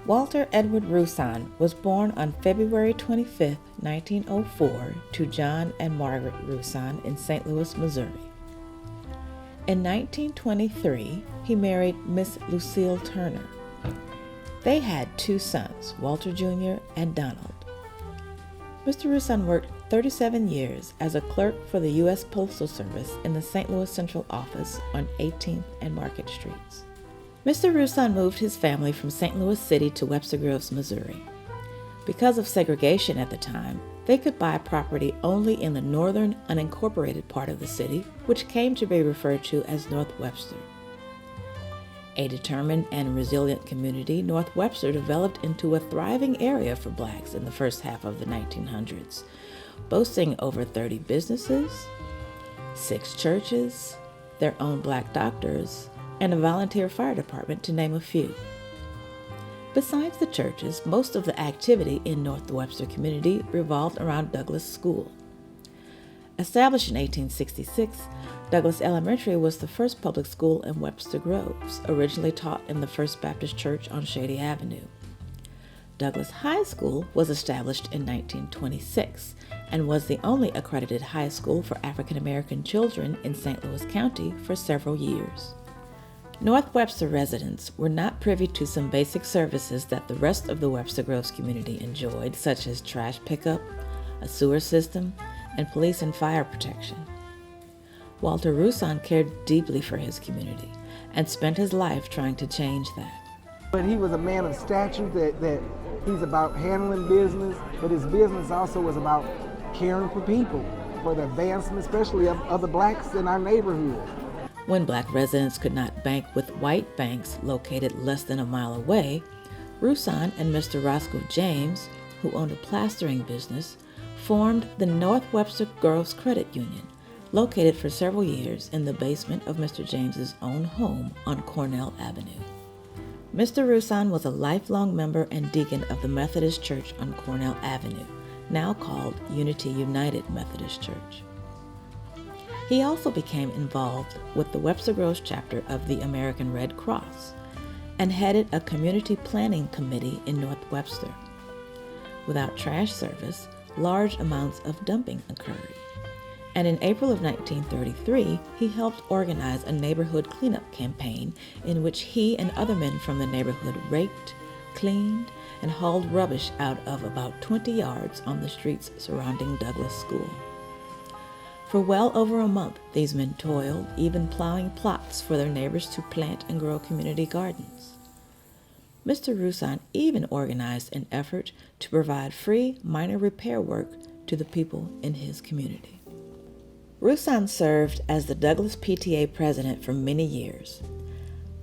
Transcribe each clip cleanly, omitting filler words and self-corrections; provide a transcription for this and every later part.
Walter Edward Rusan was born on February 25, 1904, to John and Margaret Rusan in St. Louis, Missouri. In 1923, he married Miss Lucille Turner. They had two sons, Walter Jr. and Donald. Mr. Rusan worked 37 years as a clerk for the U.S. Postal Service in the St. Louis Central Office on 18th and Market Streets. Mr. Rusan moved his family from St. Louis City to Webster Groves, Missouri. Because of segregation at the time, they could buy property only in the northern, unincorporated part of the city, which came to be referred to as North Webster. A determined and resilient community, North Webster developed into a thriving area for blacks in the first half of the 1900s, boasting over 30 businesses, 6 churches, their own black doctors, and a volunteer fire department, to name a few. Besides the churches, most of the activity in North Webster community revolved around Douglas School. Established in 1866, Douglas Elementary was the first public school in Webster Groves, originally taught in the First Baptist Church on Shady Avenue. Douglas High School was established in 1926 and was the only accredited high school for African American children in St. Louis County for several years. North Webster residents were not privy to some basic services that the rest of the Webster Groves community enjoyed, such as trash pickup, a sewer system, and police and fire protection. Walter Rusan cared deeply for his community and spent his life trying to change that. But he was a man of stature, that he's about handling business, but his business also was about caring for people, for the advancement especially of the blacks in our neighborhood. When black residents could not bank with white banks located less than a mile away, Rusan and Mr. Roscoe James, who owned a plastering business, formed the North Webster Girls Credit Union, located for several years in the basement of Mr. James's own home on Cornell Avenue. Mr. Rusan was a lifelong member and deacon of the Methodist Church on Cornell Avenue, now called Unity United Methodist Church. He also became involved with the Webster Groves chapter of the American Red Cross and headed a community planning committee in North Webster. Without trash service, large amounts of dumping occurred. And in April of 1933, he helped organize a neighborhood cleanup campaign in which he and other men from the neighborhood raked, cleaned, and hauled rubbish out of about 20 yards on the streets surrounding Douglas School. For well over a month, these men toiled, even plowing plots for their neighbors to plant and grow community gardens. Mr. Rusan even organized an effort to provide free minor repair work to the people in his community. Rusan served as the Douglas PTA president for many years.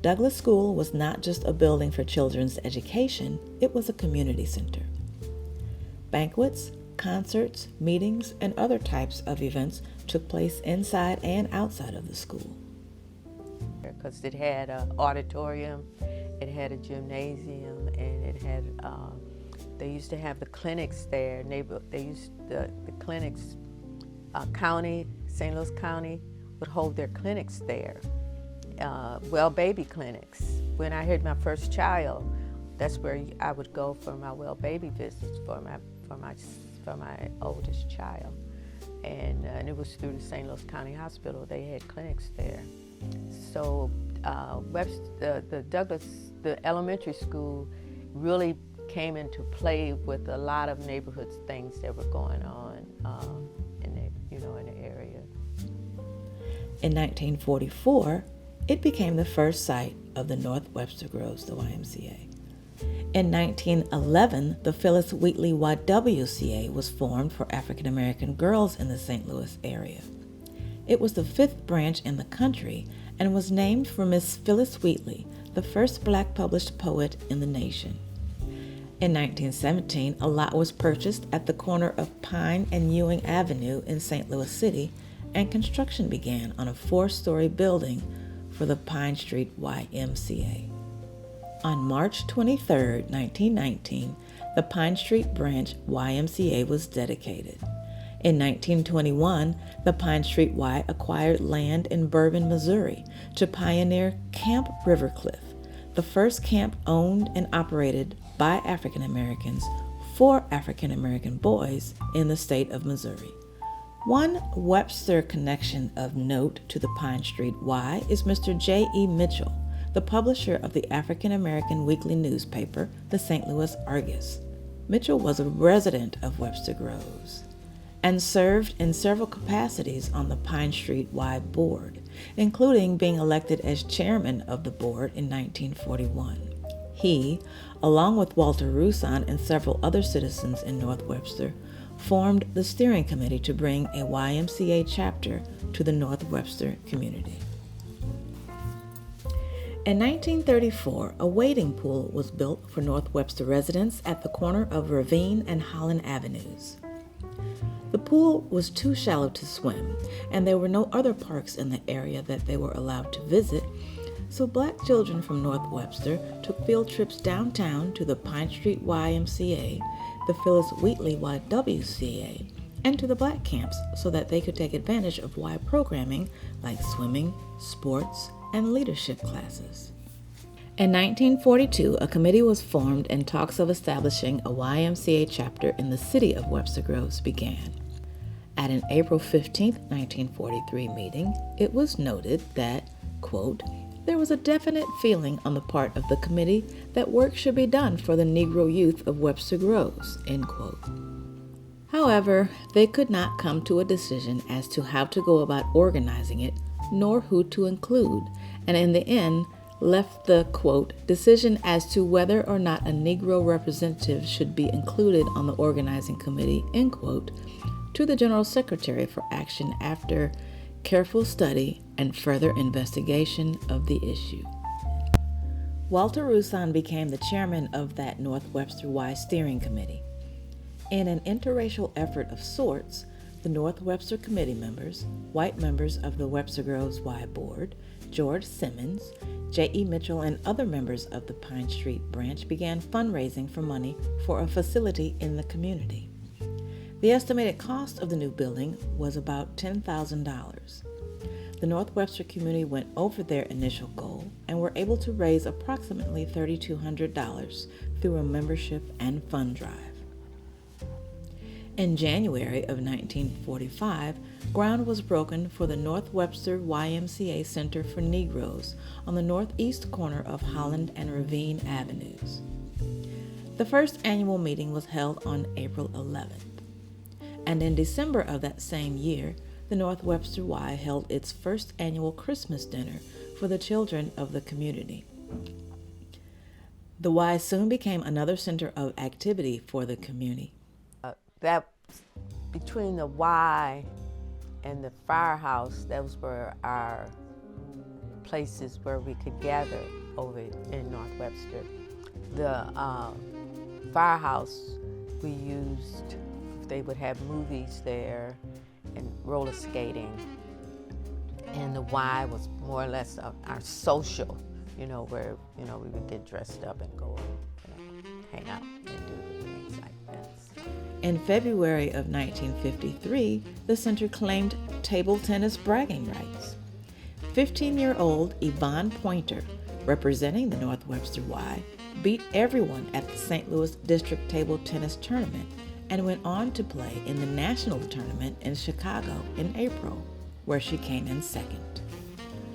Douglas School was not just a building for children's education, it was a community center. Banquets, concerts, meetings, and other types of events took place inside and outside of the school. Because it had an auditorium, it had a gymnasium, and it had, they used to have the clinics there. They used the clinics, county, St. Louis County would hold their clinics there. Well baby clinics. When I had my first child, that's where I would go for my well baby visits for my oldest child. And it was through the St. Louis County Hospital. They had clinics there. So the elementary school really came into play with a lot of neighborhood things that were going on in the area. In 1944, it became the first site of the North Webster Groves, the YMCA. In 1911, the Phyllis Wheatley YWCA was formed for African American girls in the St. Louis area. It was the 5th branch in the country and was named for Miss Phyllis Wheatley, the first black published poet in the nation. In 1917, a lot was purchased at the corner of Pine and Ewing Avenue in St. Louis City, and construction began on a 4-story building for the Pine Street YMCA. On March 23, 1919, the Pine Street branch YMCA was dedicated. In 1921, the Pine Street Y acquired land in Bourbon, Missouri to pioneer Camp Rivercliff, the first camp owned and operated by African Americans for African American boys in the state of Missouri. One Webster connection of note to the Pine Street Y is Mr. J.E. Mitchell, the publisher of the African American weekly newspaper, the St. Louis Argus. Mitchell was a resident of Webster Groves and served in several capacities on the Pine Street Y board, including being elected as chairman of the board in 1941. He, along with Walter Rusan and several other citizens in North Webster, formed the steering committee to bring a YMCA chapter to the North Webster community. In 1934, a wading pool was built for North Webster residents at the corner of Ravine and Holland Avenues. The pool was too shallow to swim, and there were no other parks in the area that they were allowed to visit, so Black children from North Webster took field trips downtown to the Pine Street YMCA, the Phyllis Wheatley YWCA, and to the Black camps so that they could take advantage of Y programming like swimming, sports, and leadership classes. In 1942, a committee was formed and talks of establishing a YMCA chapter in the City of Webster Groves began. At an April 15, 1943 meeting, it was noted that, quote, there was a definite feeling on the part of the committee that work should be done for the Negro youth of Webster Groves, end quote. However, they could not come to a decision as to how to go about organizing it, nor who to include, and in the end left the, quote, decision as to whether or not a Negro representative should be included on the organizing committee, end quote, to the General Secretary for action after careful study and further investigation of the issue. Walter Rusan became the chairman of that North Webster Y steering committee. In an interracial effort of sorts, the North Webster committee members, white members of the Webster Groves Y board, George Simmons, J.E. Mitchell, and other members of the Pine Street branch began fundraising for money for a facility in the community. The estimated cost of the new building was about $10,000. The North Webster community went over their initial goal and were able to raise approximately $3,200 through a membership and fund drive. In January of 1945, ground was broken for the North Webster YMCA Center for Negroes on the northeast corner of Holland and Ravine Avenues. The first annual meeting was held on April 11th, and in December of that same year, the North Webster Y held its first annual Christmas dinner for the children of the community. The Y soon became another center of activity for the community. That between the Y and the firehouse, those were our places where we could gather over in North Webster. The firehouse we used, they would have movies there and roller skating. And the Y was more or less our social, where, we would get dressed up and go, hang out and do things like this. In February of 1953, the center claimed table tennis bragging rights. 15-year-old Yvonne Pointer, representing the North Webster Y, beat everyone at the St. Louis District Table Tennis Tournament and went on to play in the national tournament in Chicago in April, where she came in second.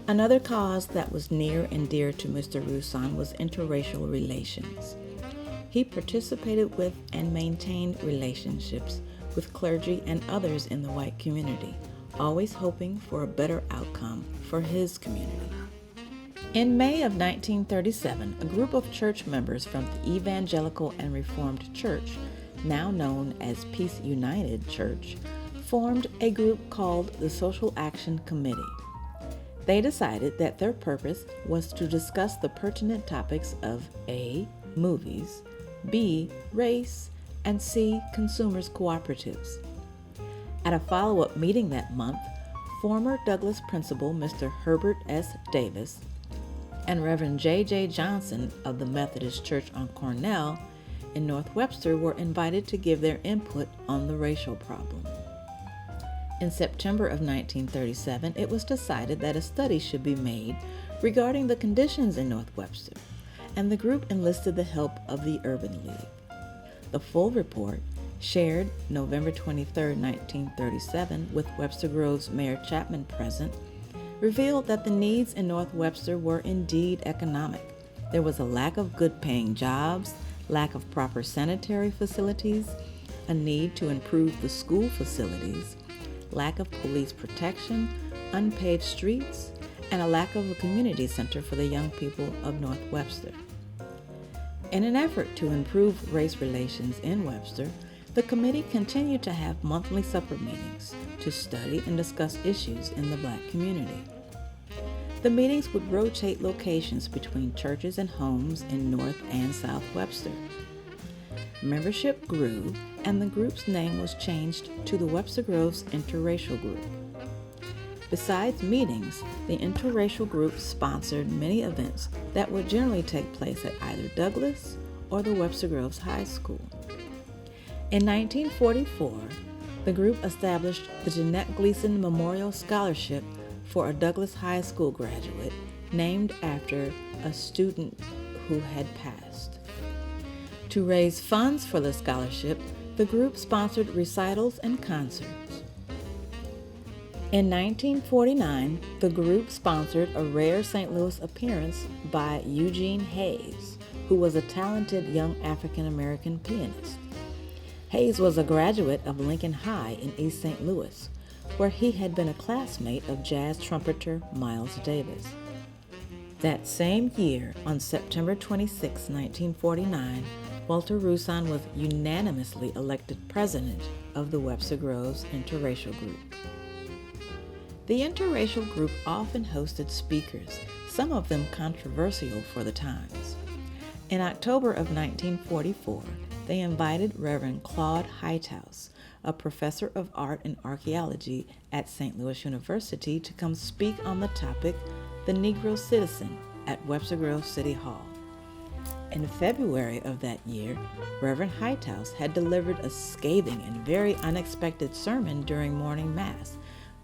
Another cause that was near and dear to Mr. Rusan was interracial relations. He participated with and maintained relationships with clergy and others in the white community, always hoping for a better outcome for his community. In May of 1937, a group of church members from the Evangelical and Reformed Church, now known as Peace United Church, formed a group called the Social Action Committee. They decided that their purpose was to discuss the pertinent topics of A, movies, B, race, and C, consumers' cooperatives. At a follow-up meeting that month, former Douglas principal Mr. Herbert S. Davis and Reverend J.J. Johnson of the Methodist Church on Cornell in North Webster were invited to give their input on the racial problem. In September of 1937, it was decided that a study should be made regarding the conditions in North Webster, and the group enlisted the help of the Urban League. The full report, shared November 23, 1937, with Webster Groves Mayor Chapman present, revealed that the needs in North Webster were indeed economic. There was a lack of good-paying jobs, lack of proper sanitary facilities, a need to improve the school facilities, lack of police protection, unpaved streets, and a lack of a community center for the young people of North Webster. In an effort to improve race relations in Webster, the committee continued to have monthly supper meetings to study and discuss issues in the Black community. The meetings would rotate locations between churches and homes in North and South Webster. Membership grew, and the group's name was changed to the Webster Groves Interracial Group. Besides meetings, the interracial group sponsored many events that would generally take place at either Douglas or the Webster Groves High School. In 1944, the group established the Jeanette Gleason Memorial Scholarship for a Douglas High School graduate named after a student who had passed. To raise funds for the scholarship, the group sponsored recitals and concerts. In 1949, the group sponsored a rare St. Louis appearance by Eugene Hayes, who was a talented young African-American pianist. Hayes was a graduate of Lincoln High in East St. Louis, where he had been a classmate of jazz trumpeter Miles Davis. That same year, on September 26, 1949, Walter Rusan was unanimously elected president of the Webster Groves Interracial Group. The interracial group often hosted speakers, some of them controversial for the times. In October of 1944, they invited Reverend Claude Heithouse, a professor of art and archaeology at St. Louis University, to come speak on the topic, The Negro Citizen, at Webster Groves City Hall. In February of that year, Reverend Heithouse had delivered a scathing and very unexpected sermon during morning mass,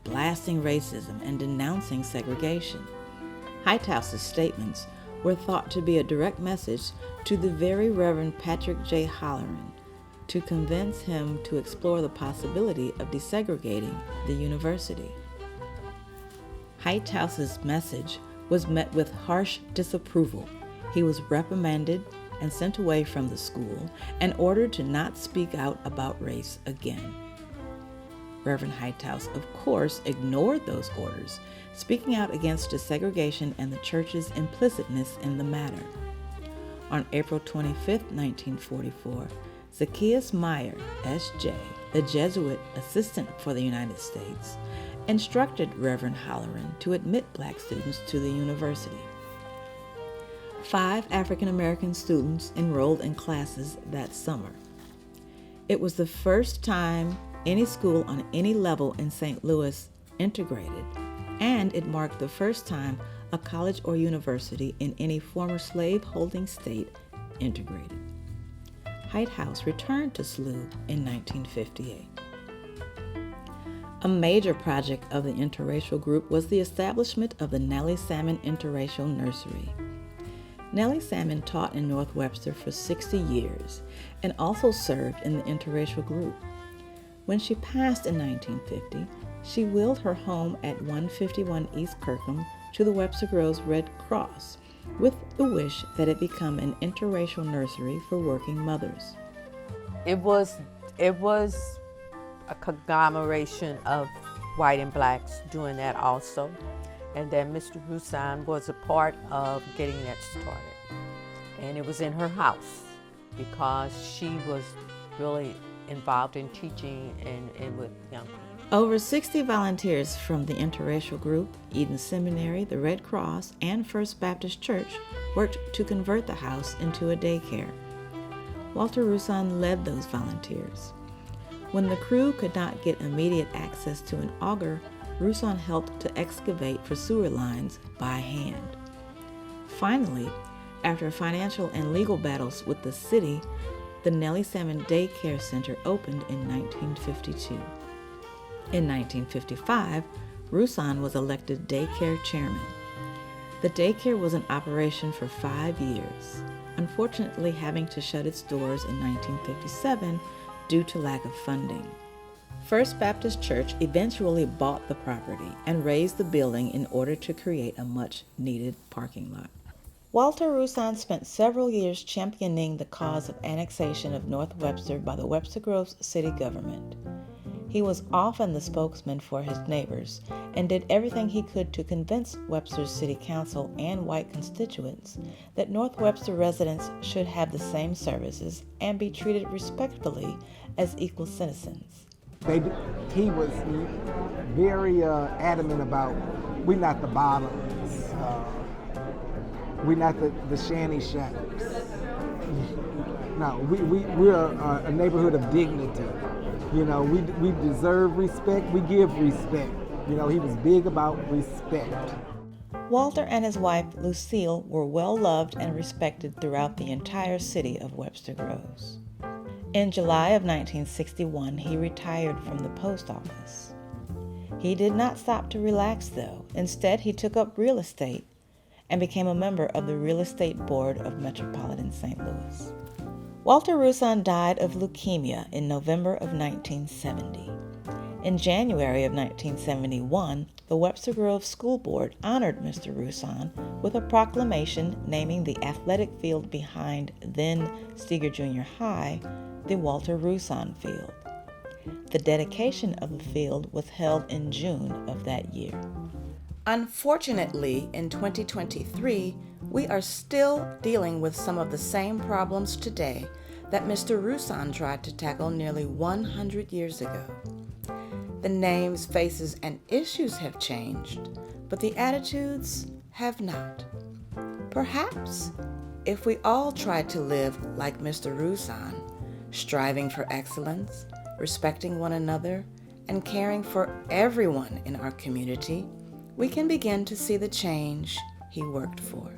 blasting racism and denouncing segregation. Heithouse's statements were thought to be a direct message to the very Reverend Patrick J. Halloran to convince him to explore the possibility of desegregating the university. Heithouse's message was met with harsh disapproval. He was reprimanded and sent away from the school and ordered to not speak out about race again. Reverend Heithouse, of course, ignored those orders, speaking out against desegregation and the church's implicitness in the matter. On April 25, 1944, Zacchaeus Meyer, S.J., the Jesuit assistant for the United States, instructed Reverend Halloran to admit Black students to the university. 5 African American students enrolled in classes that summer. It was the first time any school on any level in St. Louis integrated, and it marked the first time a college or university in any former slave-holding state integrated. Heithouse returned to SLU in 1958. A major project of the interracial group was the establishment of the Nellie Salmon Interracial Nursery. Nellie Salmon taught in North Webster for 60 years and also served in the interracial group. When she passed in 1950, she willed her home at 151 East Kirkham to the Webster Groves Red Cross, with the wish that it become an interracial nursery for working mothers. It was a conglomeration of white and blacks doing that also. And then Mr. Rusan was a part of getting that started. And it was in her house because she was really involved in teaching and with young people. Over 60 volunteers from the interracial group, Eden Seminary, the Red Cross, and First Baptist Church worked to convert the house into a daycare. Walter Rusan led those volunteers. When the crew could not get immediate access to an auger, Rusan helped to excavate for sewer lines by hand. Finally, after financial and legal battles with the city, the Nellie Salmon Daycare Center opened in 1952. In 1955, Rusan was elected daycare chairman. The daycare was in operation for 5 years, unfortunately having to shut its doors in 1957 due to lack of funding. First Baptist Church eventually bought the property and raised the building in order to create a much-needed parking lot. Walter Rusan spent several years championing the cause of annexation of North Webster by the Webster Groves city government. He was often the spokesman for his neighbors and did everything he could to convince Webster's city council and white constituents that North Webster residents should have the same services and be treated respectfully as equal citizens. He was very adamant about, we're not the bottoms, we're not the shanty shackers. No, we're a neighborhood of dignity. You know, we deserve respect, we give respect. You know, he was big about respect. Walter and his wife, Lucille, were well loved and respected throughout the entire city of Webster Groves. In July of 1961, he retired from the post office. He did not stop to relax, though. Instead, he took up real estate and became a member of the Real Estate Board of Metropolitan St. Louis. Walter Rusan died of leukemia in November of 1970. In January of 1971, the Webster Groves School Board honored Mr. Rusan with a proclamation naming the athletic field behind then Steger Junior High the Walter Rusan Field. The dedication of the field was held in June of that year. Unfortunately, in 2023, we are still dealing with some of the same problems today that Mr. Rusan tried to tackle nearly 100 years ago. The names, faces, and issues have changed, but the attitudes have not. Perhaps if we all tried to live like Mr. Rusan, striving for excellence, respecting one another, and caring for everyone in our community, we can begin to see the change he worked for.